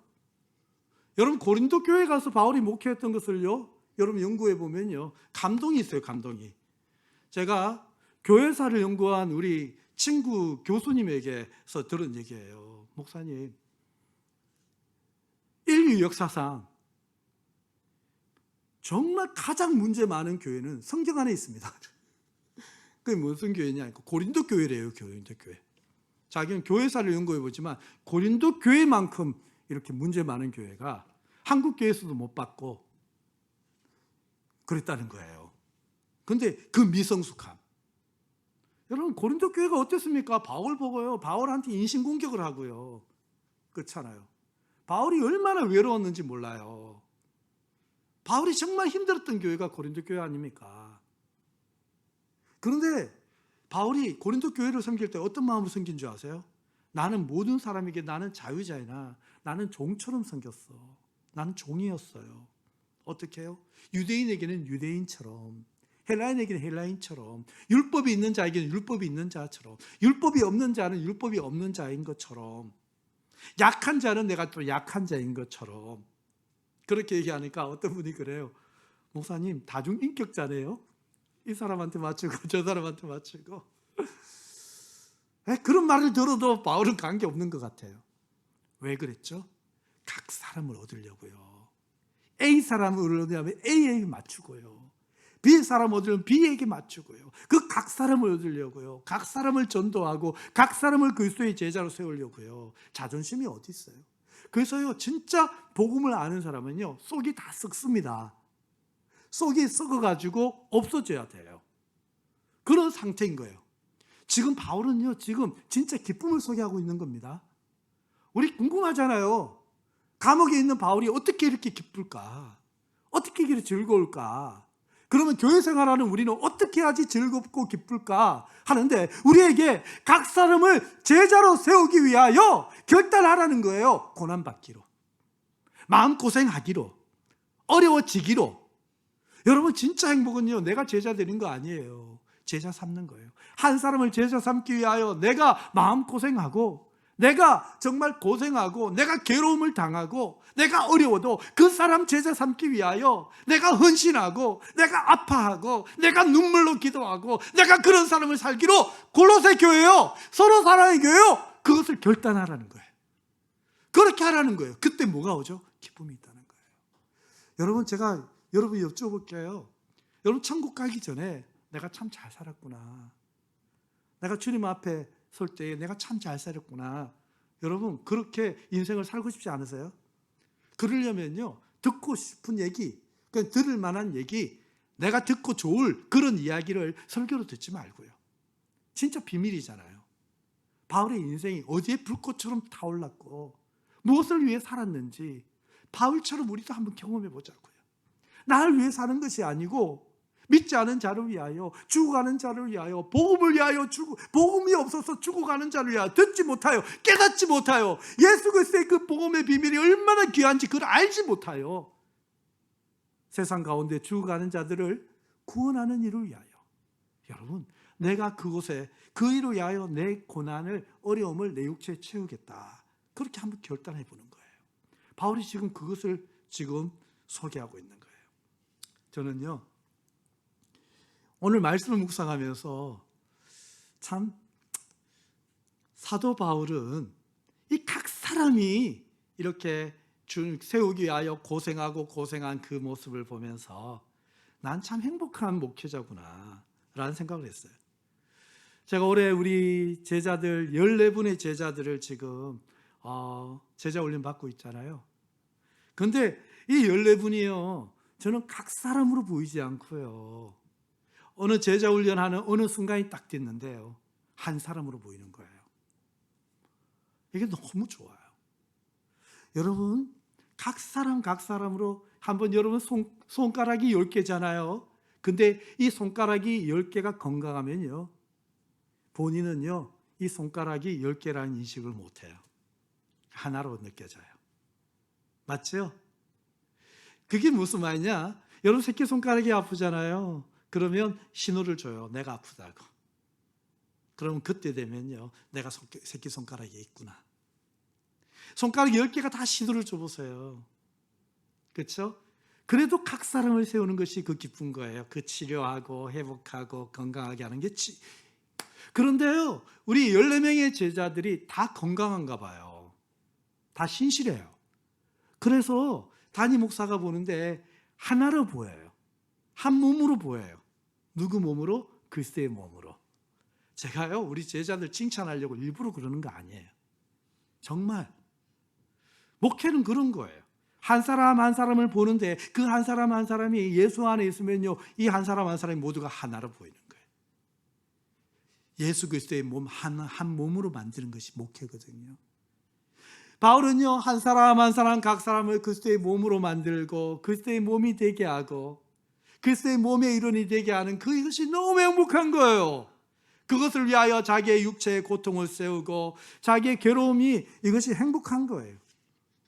여러분, 고린도 교회 가서 바울이 목회했던 것을요, 여러분 연구해 보면요, 감동이 있어요. 감동이. 제가 교회사를 연구한 우리 친구 교수님에게서 들은 얘기예요. 목사님, 인류 역사상 정말 가장 문제 많은 교회는 성경 안에 있습니다. 그게 무슨 교회냐? 고린도 교회래요. 고린도 교회. 자기는 교회사를 연구해 보지만 고린도 교회만큼 이렇게 문제 많은 교회가 한국 교회에서도 못 봤고 그랬다는 거예요. 그런데 그 미성숙함. 여러분, 고린도 교회가 어땠습니까? 바울 보고요, 바울한테 인신공격을 하고요. 그렇잖아요. 바울이 얼마나 외로웠는지 몰라요. 바울이 정말 힘들었던 교회가 고린도 교회 아닙니까? 그런데 바울이 고린도 교회를 섬길 때 어떤 마음으로 섬긴 줄 아세요? 나는 모든 사람에게 나는 자유자이나 나는 종처럼 섬겼어. 나는 종이었어요. 어떻게 해요? 유대인에게는 유대인처럼, 헬라인에게는 헬라인처럼, 율법이 있는 자에게는 율법이 있는 자처럼, 율법이 없는 자는 율법이 없는 자인 것처럼, 약한 자는 내가 또 약한 자인 것처럼 그렇게 얘기하니까 어떤 분이 그래요. 목사님 다중인격자네요. 이 사람한테 맞추고 저 사람한테 맞추고. 그런 말을 들어도 바울은 관계없는 것 같아요. 왜 그랬죠? 각 사람을 얻으려고요. A 사람을 얻으려면 A에게 맞추고요. B 사람 얻으려면 B에게 맞추고요. 그 각 사람을 얻으려고요. 각 사람을 전도하고 각 사람을 그리스도의 제자로 세우려고요. 자존심이 어디 있어요? 그래서요, 진짜 복음을 아는 사람은요, 속이 다 썩습니다. 속이 썩어가지고 없어져야 돼요. 그런 상태인 거예요. 지금 바울은요, 지금 진짜 기쁨을 소개하고 있는 겁니다. 우리 궁금하잖아요. 감옥에 있는 바울이 어떻게 이렇게 기쁠까? 어떻게 이렇게 즐거울까? 그러면 교회 생활하는 우리는 어떻게 해야지 즐겁고 기쁠까 하는데, 우리에게 각 사람을 제자로 세우기 위하여 결단하라는 거예요. 고난받기로, 마음고생하기로, 어려워지기로. 여러분, 진짜 행복은요, 내가 제자 되는 거 아니에요. 제자 삼는 거예요. 한 사람을 제자 삼기 위하여 내가 마음고생하고, 내가 정말 고생하고, 내가 괴로움을 당하고, 내가 어려워도 그 사람 제자 삼기 위하여 내가 헌신하고, 내가 아파하고, 내가 눈물로 기도하고, 내가 그런 사람을 살기로, 골로새 교회요, 서로 사랑의 교회요, 그것을 결단하라는 거예요. 그렇게 하라는 거예요. 그때 뭐가 오죠? 기쁨이 있다는 거예요. 여러분, 제가 여러분 여쭤볼게요. 여러분, 천국 가기 전에 내가 참 잘 살았구나, 내가 주님 앞에 설 때 내가 참 잘 살았구나, 여러분 그렇게 인생을 살고 싶지 않으세요? 그러려면요, 듣고 싶은 얘기, 그러니까 들을 만한 얘기, 내가 듣고 좋을 그런 이야기를 설교로 듣지 말고요. 진짜 비밀이잖아요. 바울의 인생이 어디에 불꽃처럼 타올랐고 무엇을 위해 살았는지 바울처럼 우리도 한번 경험해 보자고요. 나를 위해 사는 것이 아니고 믿지 않은 자를 위하여, 죽어가는 자를 위하여, 복음을 위하여, 복음이 없어서 죽어가는 자를 위하여, 듣지 못하여, 깨닫지 못하여, 예수 그리스도의 그 복음의 비밀이 얼마나 귀한지 그걸 알지 못하여 세상 가운데 죽어가는 자들을 구원하는 일을 위하여, 여러분, 내가 그곳에 그 일을 위하여 내 고난을, 어려움을 내 육체에 채우겠다, 그렇게 한번 결단해 보는 거예요. 바울이 지금 그것을 지금 소개하고 있는 거예요. 저는요, 오늘 말씀을 묵상하면서 참 사도 바울은 이 각 사람이 이렇게 세우기 위하여 고생하고 고생한 그 모습을 보면서 난 참 행복한 목회자구나 라는 생각을 했어요. 제가 올해 우리 제자들 14분의 제자들을 지금 제자 훈련 받고 있잖아요. 그런데 이 14분이요, 저는 각 사람으로 보이지 않고요, 어느 제자 훈련하는 어느 순간이 딱 됐는데요, 한 사람으로 보이는 거예요. 이게 너무 좋아요. 여러분, 각 사람으로 한번, 여러분 손가락이 10개잖아요. 근데 이 손가락이 10개가 건강하면요, 본인은요, 이 손가락이 10개라는 인식을 못해요. 하나로 느껴져요. 맞죠? 그게 무슨 말이냐? 여러분, 새끼손가락이 아프잖아요. 그러면 신호를 줘요. 내가 아프다고. 그러면 그때 되면요, 내가 새끼손가락이 있구나. 손가락 10개가 다 신호를 줘보세요. 그렇죠? 그래도 각 사람을 세우는 것이 그 기쁜 거예요. 그 치료하고 회복하고 건강하게 하는 게 그런데요, 우리 14명의 제자들이 다 건강한가 봐요. 다 신실해요. 그래서 담임 목사가 보는데 하나로 보여요. 한 몸으로 보여요. 누구 몸으로? 그리스도의 몸으로. 제가요, 우리 제자들 칭찬하려고 일부러 그러는 거 아니에요. 정말 목회는 그런 거예요. 한 사람 한 사람을 보는데 그 한 사람 한 사람이 예수 안에 있으면요, 이 한 사람 한 사람이 모두가 하나로 보이는 거예요. 예수 그리스도의 몸 한 몸으로 만드는 것이 목회거든요. 바울은요, 한 사람 한 사람 각 사람을 그리스도의 몸으로 만들고 그리스도의 몸이 되게 하고, 그리스도의 몸의 일원이 되게 하는 그것이 너무 행복한 거예요. 그것을 위하여 자기의 육체의 고통을 세우고 자기의 괴로움이 이것이 행복한 거예요.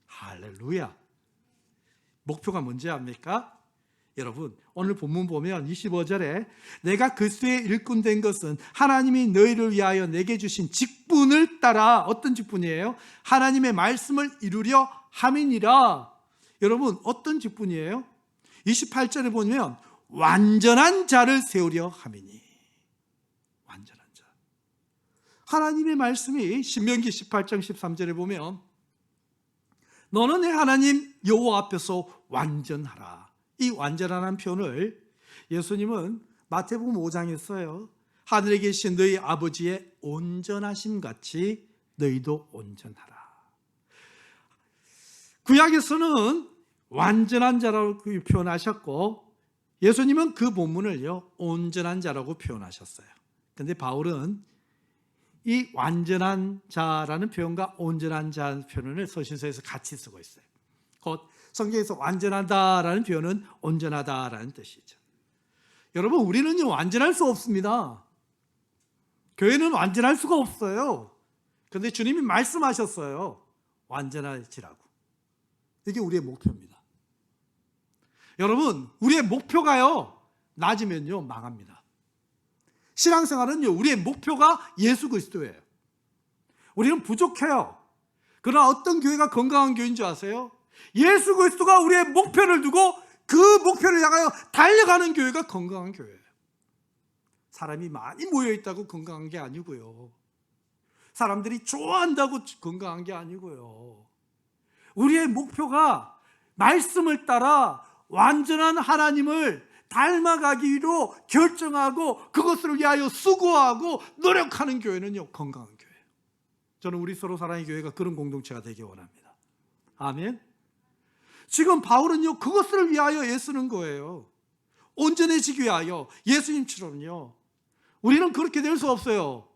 할렐루야. 목표가 뭔지 압니까? 여러분, 오늘 본문 보면 25절에 내가 그리스도의 일꾼 된 것은 하나님이 너희를 위하여 내게 주신 직분을 따라, 어떤 직분이에요? 하나님의 말씀을 이루려 함이니라. 여러분, 어떤 직분이에요? 28절에 보면 완전한 자를 세우려 함이니. 완전한 자. 하나님의 말씀이 신명기 18장 13절에 보면 너는 내 하나님 여호와 앞에서 완전하라. 이 완전한 표현을 예수님은 마태복음 5장에 써요. 하늘에 계신 너희 아버지의 온전하심 같이 너희도 온전하라. 구약에서는 완전한 자라고 표현하셨고 예수님은 그 본문을요 온전한 자라고 표현하셨어요. 그런데 바울은 이 완전한 자라는 표현과 온전한 자 표현을 서신서에서 같이 쓰고 있어요. 곧 성경에서 완전하다라는 표현은 온전하다라는 뜻이죠. 여러분, 우리는요 완전할 수 없습니다. 교회는 완전할 수가 없어요. 그런데 주님이 말씀하셨어요. 완전하시라고. 이게 우리의 목표입니다. 여러분, 우리의 목표가요 낮으면요 망합니다. 신앙생활은요 우리의 목표가 예수 그리스도예요. 우리는 부족해요. 그러나 어떤 교회가 건강한 교회인 줄 아세요? 예수 그리스도가 우리의 목표를 두고 그 목표를 향하여 달려가는 교회가 건강한 교회예요. 사람이 많이 모여있다고 건강한 게 아니고요, 사람들이 좋아한다고 건강한 게 아니고요, 우리의 목표가 말씀을 따라 완전한 하나님을 닮아가기로 결정하고 그것을 위하여 수고하고 노력하는 교회는요 건강한 교회예요. 저는 우리 서로 사랑의 교회가 그런 공동체가 되기 원합니다. 아멘. 지금 바울은요 그것을 위하여 애쓰는 거예요. 온전해지기 위하여. 예수님처럼요 우리는 그렇게 될 수 없어요.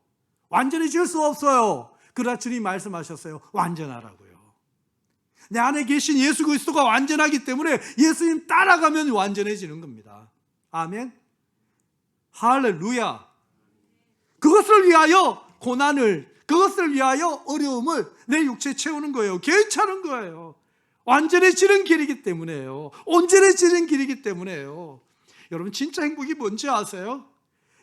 완전해질 수 없어요. 그러나 주님 말씀하셨어요. 완전하라고요. 내 안에 계신 예수 그리스도가 완전하기 때문에 예수님 따라가면 완전해지는 겁니다. 아멘. 할렐루야. 그것을 위하여 고난을, 그것을 위하여 어려움을 내 육체에 채우는 거예요. 괜찮은 거예요. 완전해지는 길이기 때문에요. 온전해지는 길이기 때문에요. 여러분 진짜 행복이 뭔지 아세요?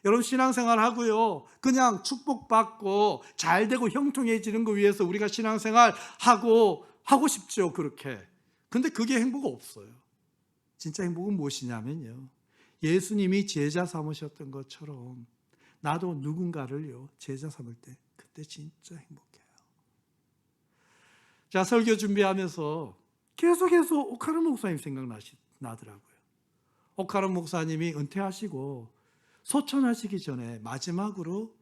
여러분 신앙생활 하고요 그냥 축복받고 잘되고 형통해지는 거 위해서 우리가 신앙생활 하고 싶죠. 그렇게. 근데 그게 행복 없어요. 진짜 행복은 무엇이냐면요 예수님이 제자 삼으셨던 것처럼 나도 누군가를요 제자 삼을 때 그때 진짜 행복해요. 자, 설교 준비하면서 계속해서 오카른 목사님 생각나더라고요. 오카른 목사님이 은퇴하시고 소천하시기 전에 마지막으로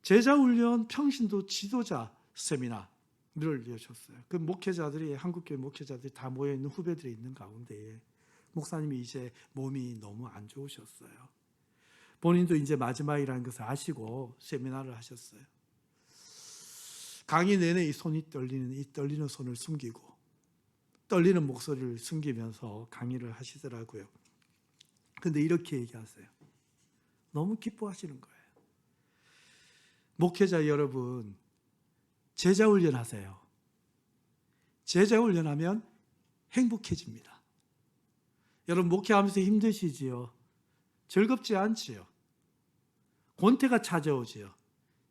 제자훈련 평신도 지도자 세미나를 여셨어요. 그 목회자들이, 한국교회 목회자들이 다 모여있는 후배들이 있는 가운데 목사님이 이제 몸이 너무 안 좋으셨어요. 본인도 이제 마지막이라는 것을 아시고 세미나를 하셨어요. 강의 내내 이 손이 떨리는 손을 숨기고 떨리는 목소리를 숨기면서 강의를 하시더라고요. 근데 이렇게 얘기하세요. 너무 기뻐하시는 거예요. 목회자 여러분, 제자 훈련하세요. 제자 훈련하면 행복해집니다. 여러분 목회하면서 힘드시지요? 즐겁지 않지요? 권태가 찾아오지요?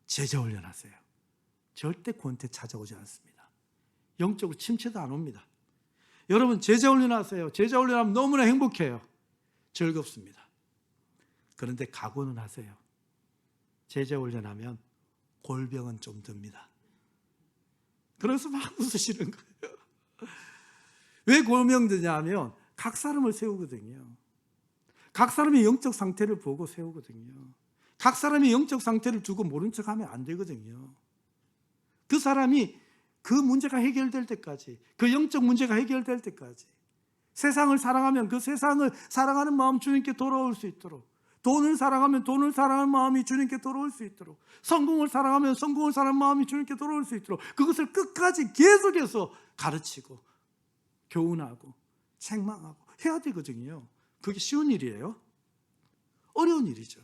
제자 훈련하세요. 절대 권태 찾아오지 않습니다. 영적으로 침체도 안 옵니다. 여러분 제자 훈련하세요. 제자 훈련하면 너무나 행복해요. 즐겁습니다. 그런데 각오는 하세요. 제자 훈련하면 골병은 좀 듭니다. 그래서 막 웃으시는 거예요. 왜 골병 드냐면 각 사람을 세우거든요. 각 사람의 영적 상태를 보고 세우거든요. 각 사람의 영적 상태를 두고 모른 척하면 안 되거든요. 그 사람이 그 문제가 해결될 때까지, 그 영적 문제가 해결될 때까지 세상을 사랑하면 그 세상을 사랑하는 마음 주님께 돌아올 수 있도록, 돈을 사랑하면 돈을 사랑하는 마음이 주님께 돌아올 수 있도록, 성공을 사랑하면 성공을 사랑하는 마음이 주님께 돌아올 수 있도록 그것을 끝까지 계속해서 가르치고 교훈하고 책망하고 해야 되거든요. 그게 쉬운 일이에요? 어려운 일이죠.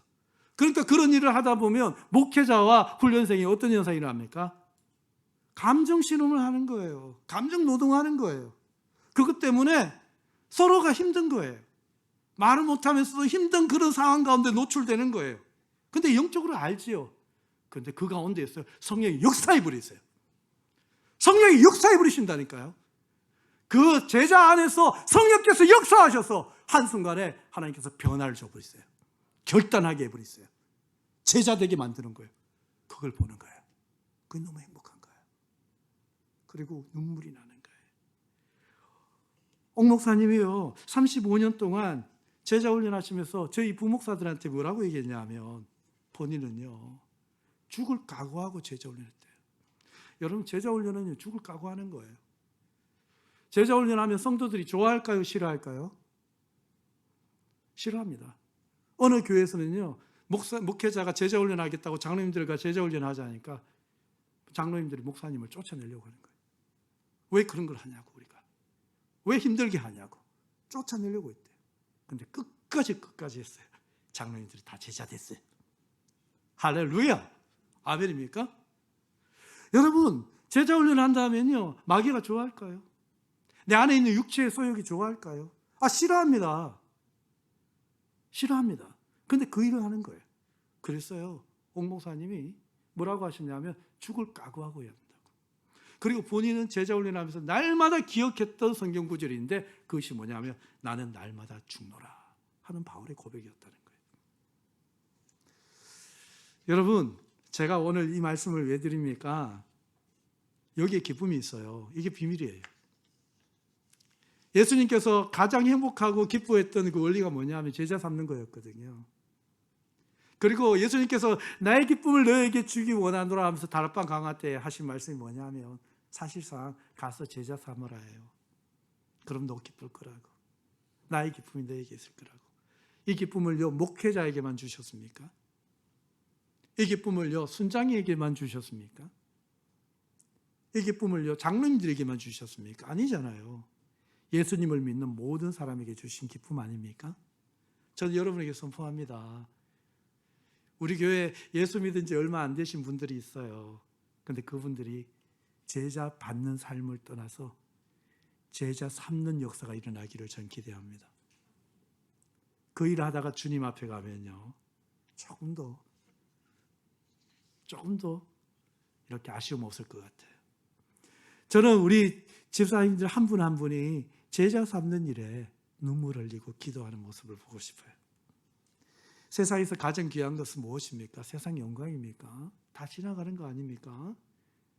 그러니까 그런 일을 하다 보면 목회자와 훈련생이 어떤 현상이 일어납니까? 감정 실험을 하는 거예요. 감정 노동하는 거예요. 그것 때문에 서로가 힘든 거예요. 말을 못하면서도 힘든 그런 상황 가운데 노출되는 거예요. 근데 영적으로 알지요. 근데 그 가운데에서 성령이 역사해 버리세요. 성령이 역사해 버리신다니까요. 그 제자 안에서 성령께서 역사하셔서 한순간에 하나님께서 변화를 줘버리세요. 결단하게 해버리세요. 제자 되게 만드는 거예요. 그걸 보는 거예요. 그게 너무 행복한 거예요. 그리고 눈물이 나는 거예요. 옥 목사님이요, 35년 동안 제자 훈련하시면서 저희 부목사들한테 뭐라고 얘기했냐 하면, 본인은요 죽을 각오하고 제자 훈련했대요. 여러분, 제자 훈련은 죽을 각오하는 거예요. 제자 훈련하면 성도들이 좋아할까요? 싫어할까요? 싫어합니다. 어느 교회에서는요, 목회자가 제자 훈련하겠다고 장로님들과 제자 훈련하자니까 장로님들이 목사님을 쫓아내려고 하는 거예요. 왜 그런 걸 하냐고, 우리가. 왜 힘들게 하냐고. 쫓아내려고 했대요. 근데 끝까지 했어요. 장로님들이 다 제자 됐어요. 할렐루야! 아멘입니까? 여러분, 제자 훈련을 한다면요, 마귀가 좋아할까요? 내 안에 있는 육체의 소욕이 좋아할까요? 싫어합니다. 싫어합니다. 근데 그 일을 하는 거예요. 그랬어요. 옥 목사님이 뭐라고 하셨냐면, 죽을 각오하고 해야 한다고. 그리고 본인은 제자 훈련하면서 날마다 기억했던 성경 구절인데, 그것이 뭐냐면 나는 날마다 죽노라 하는 바울의 고백이었다는 거예요. 여러분, 제가 오늘 이 말씀을 왜 드립니까? 여기에 기쁨이 있어요. 이게 비밀이에요. 예수님께서 가장 행복하고 기뻐했던 그 원리가 뭐냐면 제자 삼는 거였거든요. 그리고 예수님께서 나의 기쁨을 너에게 주기 원하노라 하면서 다락방 강화 때 하신 말씀이 뭐냐면, 사실상 가서 제자 삼으라 해요. 그럼 너 기쁠 거라고. 나의 기쁨이 너에게 있을 거라고. 이 기쁨을요, 목회자에게만 주셨습니까? 이 기쁨을요, 순장에게만 주셨습니까? 이 기쁨을요, 장로님들에게만 주셨습니까? 아니잖아요. 예수님을 믿는 모든 사람에게 주신 기쁨 아닙니까? 저는 여러분에게 선포합니다. 우리 교회 예수 믿은 지 얼마 안 되신 분들이 있어요. 근데 그분들이 제자 받는 삶을 떠나서 제자 삼는 역사가 일어나기를 전 기대합니다. 그 일을 하다가 주님 앞에 가면요, 조금 더 이렇게 아쉬움 없을 것 같아요. 저는 우리 집사님들 한 분 한 분이 제자 삼는 일에 눈물 흘리고 기도하는 모습을 보고 싶어요. 세상에서 가장 귀한 것은 무엇입니까? 세상 영광입니까? 다 지나가는 거 아닙니까?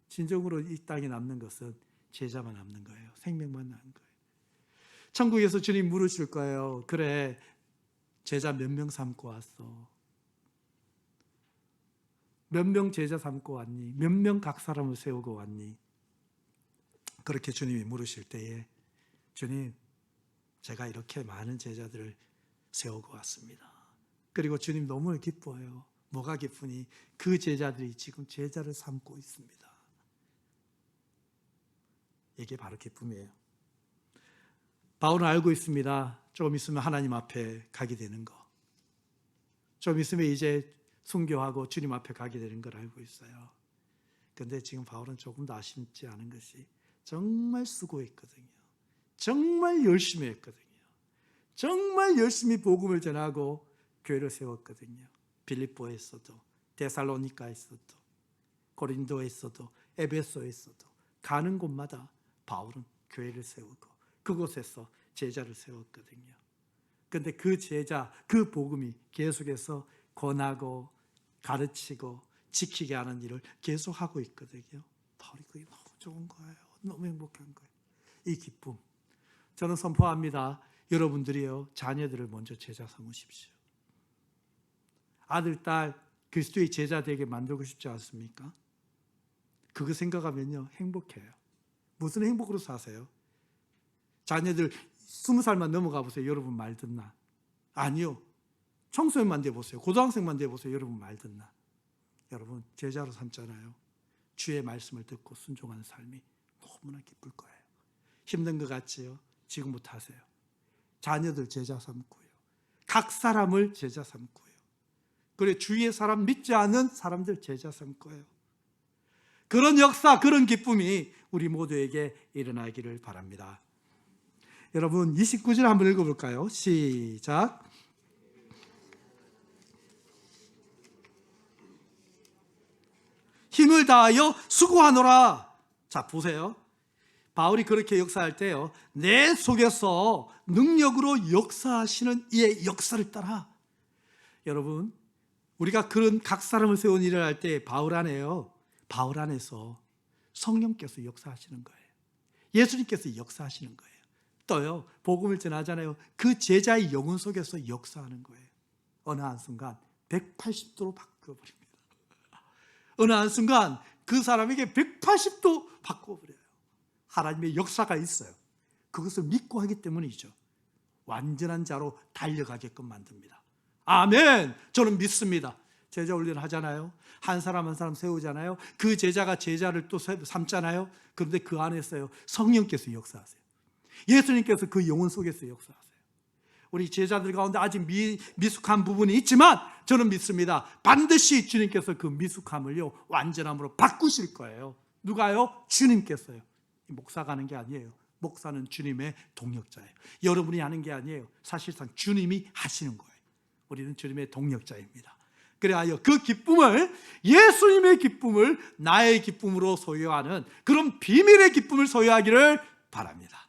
진정으로 이 땅에 남는 것은 제자만 남는 거예요. 생명만 남는 거예요. 천국에서 주님 물으실 거예요. 그래, 제자 몇 명 삼고 왔어? 몇 명 제자 삼고 왔니? 몇 명 각 사람을 세우고 왔니? 그렇게 주님이 물으실 때에, 주님, 제가 이렇게 많은 제자들을 세우고 왔습니다. 그리고 주님 너무 기뻐요. 뭐가 기쁘니? 그 제자들이 지금 제자를 삼고 있습니다. 이게 바로 기쁨이에요. 바울은 알고 있습니다. 조금 있으면 하나님 앞에 가게 되는 거. 좀 있으면 이제 순교하고 주님 앞에 가게 되는 걸 알고 있어요. 그런데 지금 바울은 조금 더 아쉽지 않은 것이, 정말 수고했거든요. 정말 열심히 했거든요. 정말 열심히 복음을 전하고 교회를 세웠거든요. 빌립보에서도, 데살로니가에서도, 고린도에서도, 에베소에서도 가는 곳마다 바울은 교회를 세우고 그곳에서 제자를 세웠거든요. 그런데 그 제자, 그 복음이 계속해서 권하고 가르치고 지키게 하는 일을 계속하고 있거든요. 바울이 그게 너무 좋은 거예요. 너무 행복한 거예요. 이 기쁨, 저는 선포합니다. 여러분들이요, 자녀들을 먼저 제자 삼으십시오. 아들, 딸 그리스도의 제자 되게 만들고 싶지 않습니까? 그거 생각하면요, 행복해요. 무슨 행복으로 사세요? 자녀들 20살만 넘어가 보세요. 여러분 말 듣나? 아니요. 청소년만 돼 보세요. 고등학생만 돼 보세요. 여러분 말 듣나? 여러분 제자로 삼잖아요. 주의 말씀을 듣고 순종하는 삶이 너무나 기쁠 거예요. 힘든 것 같지요? 지금부터 하세요. 자녀들 제자 삼고요. 각 사람을 제자 삼고요. 그래 주위의 사람 믿지 않는 사람들 제자 삼고요. 그런 역사, 그런 기쁨이 우리 모두에게 일어나기를 바랍니다. 여러분 29절 한번 읽어볼까요? 시작. 힘을 다하여 수고하노라. 자 보세요. 바울이 그렇게 역사할 때요, 내 속에서 능력으로 역사하시는 이의 역사를 따라. 여러분 우리가 그런 각 사람을 세운 일을 할 때 바울 안에서 성령께서 역사하시는 거예요. 예수님께서 역사하시는 거예요. 또요 복음을 전하잖아요. 그 제자의 영혼 속에서 역사하는 거예요. 어느 한순간 180도로 바꿔버립니다. 어느 한순간 그 사람에게 180도 바꿔버려요. 하나님의 역사가 있어요. 그것을 믿고 하기 때문이죠. 완전한 자로 달려가게끔 만듭니다. 아멘. 저는 믿습니다. 제자 훈련을 하잖아요. 한 사람 한 사람 세우잖아요. 그 제자가 제자를 또 삼잖아요. 그런데 그 안에서요 성령께서 역사하세요. 예수님께서 그 영혼 속에서 역사하세요. 우리 제자들 가운데 아직 미숙한 부분이 있지만 저는 믿습니다. 반드시 주님께서 그 미숙함을요 완전함으로 바꾸실 거예요. 누가요? 주님께서요. 목사가 하는 게 아니에요. 목사는 주님의 동력자예요. 여러분이 하는 게 아니에요. 사실상 주님이 하시는 거예요. 우리는 주님의 동력자입니다. 그래야 그 기쁨을, 예수님의 기쁨을 나의 기쁨으로 소유하는 그런 비밀의 기쁨을 소유하기를 바랍니다.